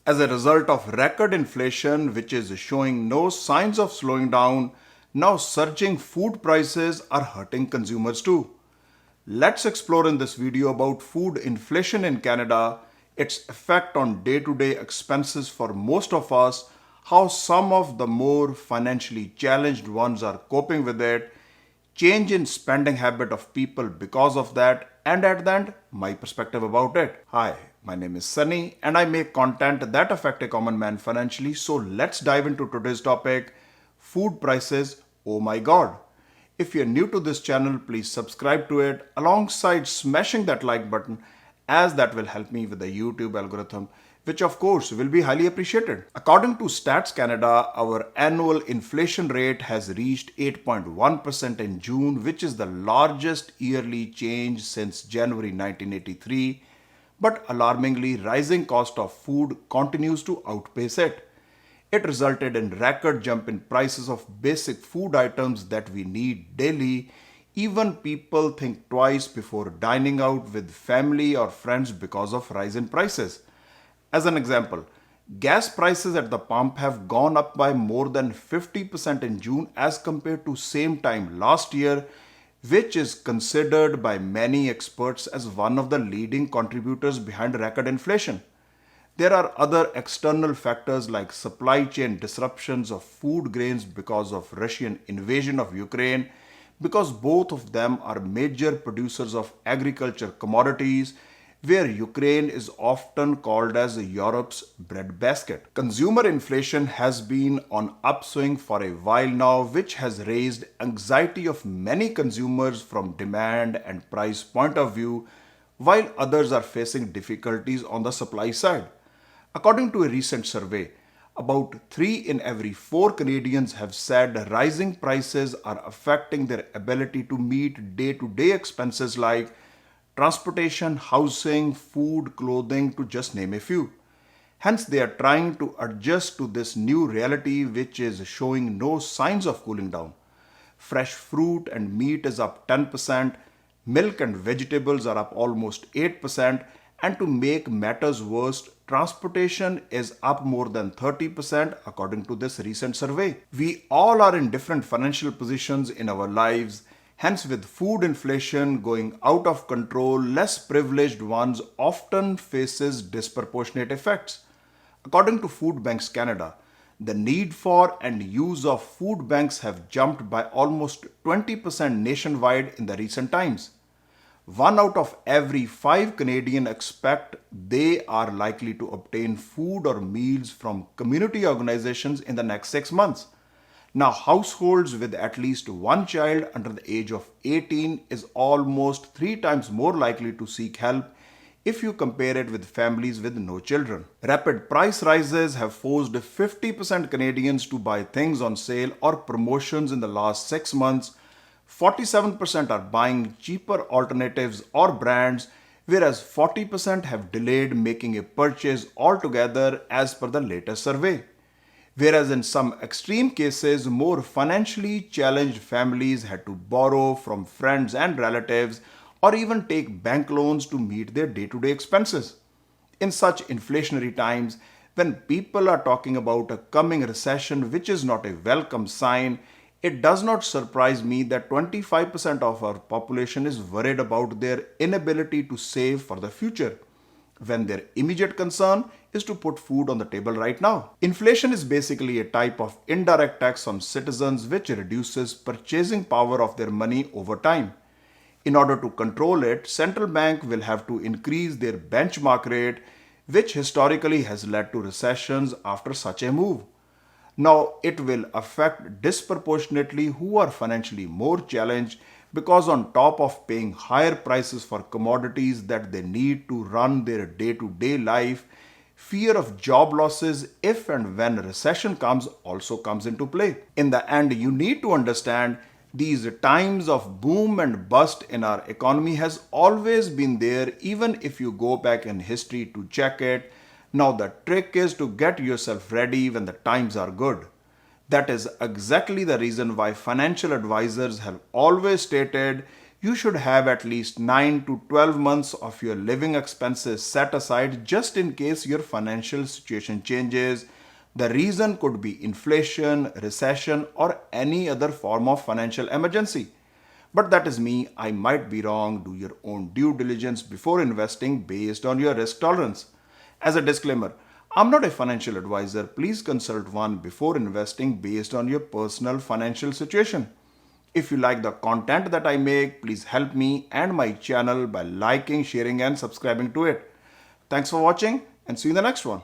As a result of record inflation, which is showing no signs of slowing down, now surging food prices are hurting consumers too. Let's explore in this video about food inflation in Canada, its effect on day to day expenses for most of us, how some of the more financially challenged ones are coping with it, change in spending habit of people because of that, and at the end, my perspective about it. Hi, my name is Sunny, and I make content that affect a common man financially. So let's dive into today's topic: food prices. Oh my god. If you're new to this channel, please subscribe to it alongside smashing that like button, as that will help me with the YouTube algorithm, which of course will be highly appreciated. According to Stats Canada, our annual inflation rate has reached 8.1% in June, which is the largest yearly change since January 1983. But alarmingly, rising cost of food continues to outpace it. It resulted in record jump in prices of basic food items that we need daily. Even people think twice before dining out with family or friends because of rise in prices. As an example, gas prices at the pump have gone up by more than 50% in June as compared to same time last year, which is considered by many experts as one of the leading contributors behind record inflation. There are other external factors like supply chain disruptions of food grains because of Russian invasion of Ukraine, because both of them are major producers of agriculture commodities, where Ukraine is often called as Europe's breadbasket. Consumer inflation has been on upswing for a while now, which has raised anxiety of many consumers from demand and price point of view, while others are facing difficulties on the supply side. According to a recent survey, about 3 in every 4 Canadians have said rising prices are affecting their ability to meet day to day expenses like transportation, housing, food, clothing, to just name a few. Hence, they are trying to adjust to this new reality, which is showing no signs of cooling down. Fresh fruit and meat is up 10%, milk and vegetables are up almost 8%, and to make matters worse, transportation is up more than 30% according to this recent survey. We all are in different financial positions in our lives. Hence, with food inflation going out of control, less privileged ones often faces disproportionate effects. According to Food Banks Canada, the need for and use of food banks have jumped by almost 20% nationwide in the recent times. 1 out of every 5 Canadians expect they are likely to obtain food or meals from community organizations in the next 6 months. Now, households with at least one child under the age of 18 is almost 3 times more likely to seek help if you compare it with families with no children. Rapid price rises have forced 50% Canadians to buy things on sale or promotions in the last 6 months. 47% are buying cheaper alternatives or brands, whereas 40% have delayed making a purchase altogether as per the latest survey. Whereas in some extreme cases, more financially challenged families had to borrow from friends and relatives or even take bank loans to meet their day to day expenses. In such inflationary times, when people are talking about a coming recession, which is not a welcome sign, it does not surprise me that 25% of our population is worried about their inability to save for the future, when their immediate concern is to put food on the table right now. Inflation is basically a type of indirect tax on citizens which reduces purchasing power of their money over time. In order to control it, central bank will have to increase their benchmark rate, which historically has led to recessions after such a move. Now, it will affect disproportionately who are financially more challenged, because on top of paying higher prices for commodities that they need to run their day-to-day life, fear of job losses if and when a recession comes also comes into play. In the end, you need to understand these times of boom and bust in our economy has always been there, even if you go back in history to check it. Now, the trick is to get yourself ready when the times are good. That is exactly the reason why financial advisors have always stated You should have at least 9 to 12 months of your living expenses set aside just in case your financial situation changes. The reason could be inflation, recession, or any other form of financial emergency. But that is me, I might be wrong. Do your own due diligence before investing based on your risk tolerance. As a disclaimer, I'm not a financial advisor. Please consult one before investing based on your personal financial situation. If you like the content that I make, please help me and my channel by liking, sharing, and subscribing to it. Thanks for watching and see you in the next one.